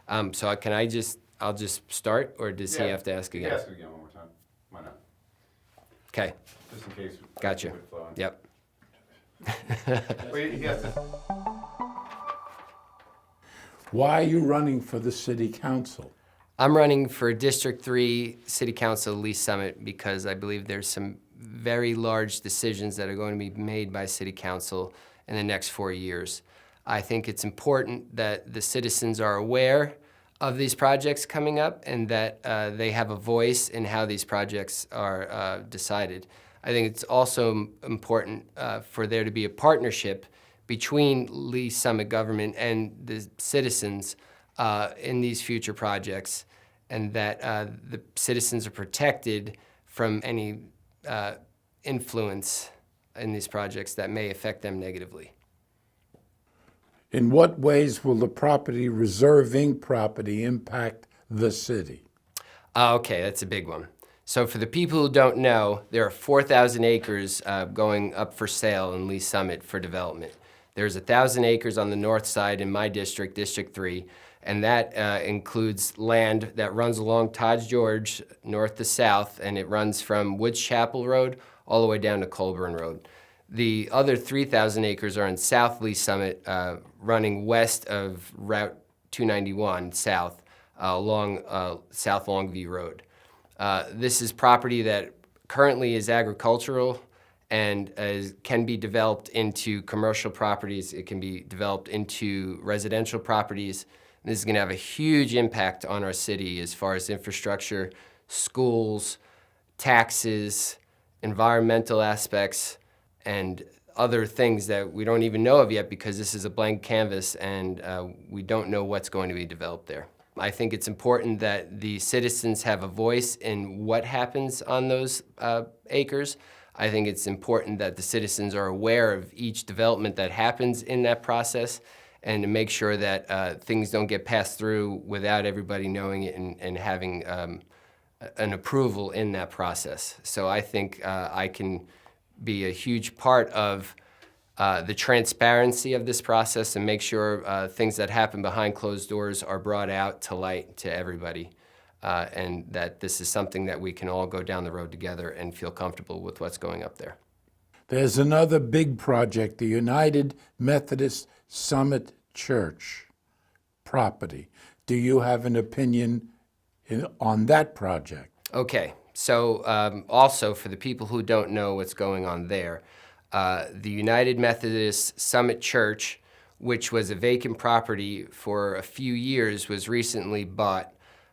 I'll just start, or does he have to ask again? Yeah, ask it again one more time. Why not? Okay, Just in case. got you. Keep it flowing. Yep. Wait, he has to. Why are you running for the city council? I'm running for District 3 City Council Lease Summit because I believe there's some very large decisions that are going to be made by City Council in the next 4 years. I think it's important that the citizens are aware of these projects coming up and that they have a voice in how these projects are decided. I think it's also important for there to be a partnership between Lee Summit government and the citizens in these future projects, and that the citizens are protected from any influence in these projects that may affect them negatively. In what ways will the property reserving property impact the city? Okay, that's a big one. So for the people who don't know, there are 4,000 acres going up for sale in Lee Summit for development. There's 1,000 acres on the north side in my district, District 3, and that includes land that runs along Todd George, north to south, and it runs from Woods Chapel Road all the way down to Colburn Road. The other 3,000 acres are in South Lee Summit, running west of Route 291 south along South Longview Road. This is property that currently is agricultural and can be developed into commercial properties. It can be developed into residential properties. And this is going to have a huge impact on our city as far as infrastructure, schools, taxes, environmental aspects, and other things that we don't even know of yet because this is a blank canvas and we don't know what's going to be developed there. I think it's important that the citizens have a voice in what happens on those acres. I think it's important that the citizens are aware of each development that happens in that process and to make sure that things don't get passed through without everybody knowing it and having an approval in that process. So I think I can be a huge part of the transparency of this process and make sure things that happen behind closed doors are brought out to light to everybody. And that this is something that we can all go down the road together and feel comfortable with what's going up there. There's another big project, the United Methodist Summit Church property. Do you have an opinion on that project? Okay, so also for the people who don't know what's going on there, the United Methodist Summit Church, which was a vacant property for a few years, was recently bought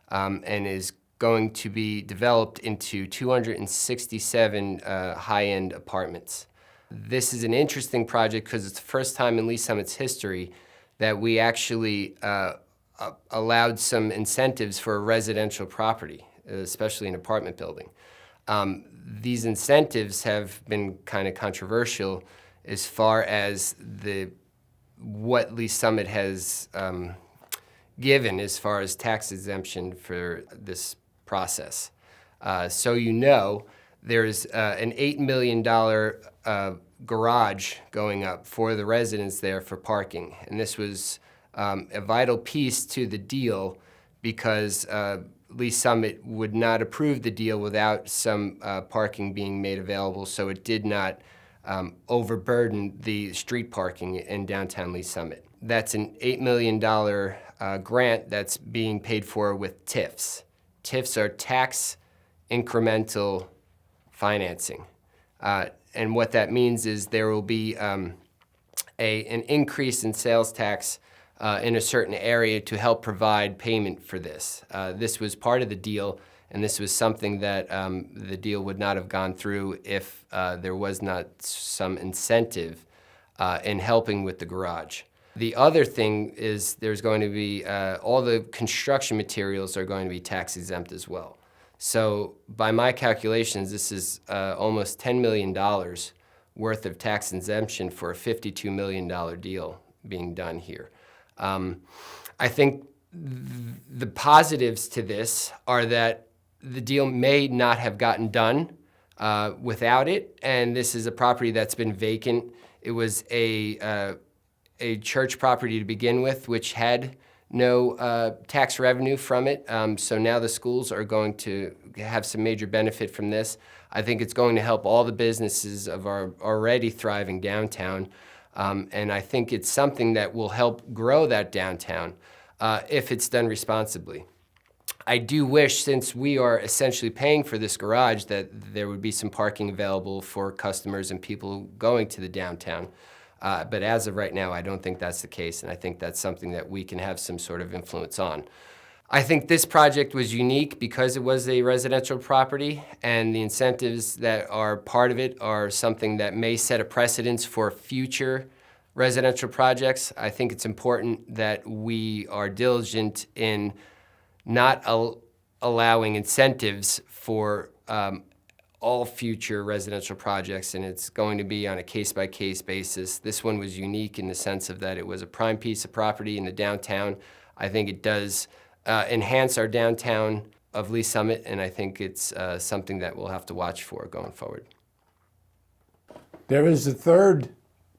and is going to be developed into 267 high-end apartments. This is an interesting project because it's the first time in Lee Summit's history that we actually allowed some incentives for a residential property, especially an apartment building. These incentives have been kind of controversial as far as what Lee Summit has given as far as tax exemption for this process. So you know, there's an $8 million garage going up for the residents there for parking. And this was a vital piece to the deal because Lee Summit would not approve the deal without some parking being made available, so it did not overburden the street parking in downtown Lee Summit. That's an $8 million grant that's being paid for with TIFs. TIFs are tax incremental financing. And what that means is there will be an increase in sales tax in a certain area to help provide payment for this. This was part of the deal, and this was something that the deal would not have gone through if there was not some incentive in helping with the garage. The other thing is there's going to be, all the construction materials are going to be tax exempt as well. So by my calculations, this is almost $10 million worth of tax exemption for a $52 million deal being done here. I think the positives to this are that the deal may not have gotten done without it, and this is a property that's been vacant. It was a church property to begin with, which had no tax revenue from it. So now the schools are going to have some major benefit from this. I think it's going to help all the businesses of our already thriving downtown. And I think it's something that will help grow that downtown if it's done responsibly. I do wish, since we are essentially paying for this garage, that there would be some parking available for customers and people going to the downtown. But as of right now, I don't think that's the case, and I think that's something that we can have some sort of influence on. I think this project was unique because it was a residential property, and the incentives that are part of it are something that may set a precedence for future residential projects. I think it's important that we are diligent in not allowing incentives for all future residential projects, and it's going to be on a case-by-case basis. This one was unique in the sense of that it was a prime piece of property in the downtown. I think it does enhance our downtown of Lee Summit, and I think it's something that we'll have to watch for going forward. There is a third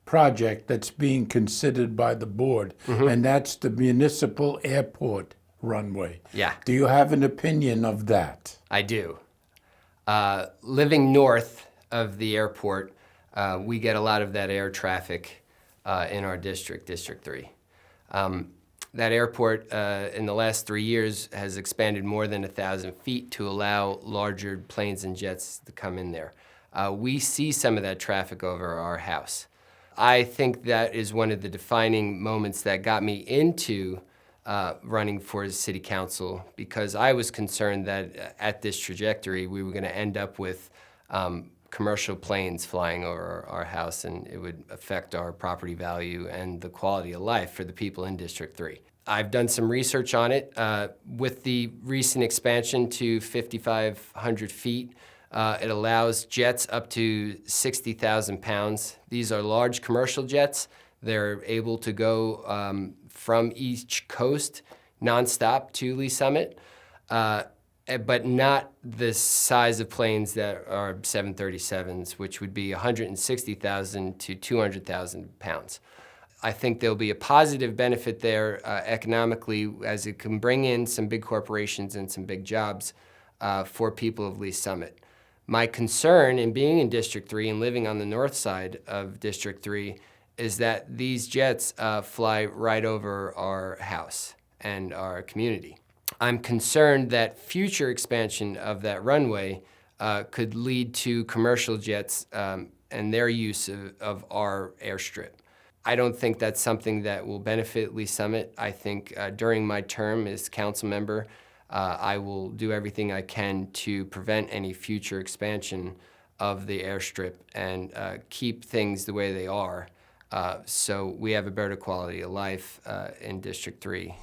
project that's being considered by the board, and that's the Municipal Airport Runway. Yeah. Do you have an opinion of that? I do. Living north of the airport, we get a lot of that air traffic in our district, District 3. That airport in the last 3 years has expanded more than 1,000 feet to allow larger planes and jets to come in there. We see some of that traffic over our house. I think that is one of the defining moments that got me into running for City Council, because I was concerned that at this trajectory we were going to end up with commercial planes flying over our house, and it would affect our property value and the quality of life for the people in District 3. I've done some research on it. With the recent expansion to 5,500 feet, it allows jets up to 60,000 pounds. These are large commercial jets. They're able to go from each coast nonstop to Lee Summit, but not the size of planes that are 737s, which would be 160,000 to 200,000 pounds. I think there'll be a positive benefit there economically, as it can bring in some big corporations and some big jobs for people of Lee Summit. My concern in being in District 3 and living on the north side of District 3 is that these jets fly right over our house and our community. I'm concerned that future expansion of that runway could lead to commercial jets and their use of our airstrip. I don't think that's something that will benefit Lee Summit. I think during my term as council member, I will do everything I can to prevent any future expansion of the airstrip and keep things the way they are. So we have a better quality of life in District 3.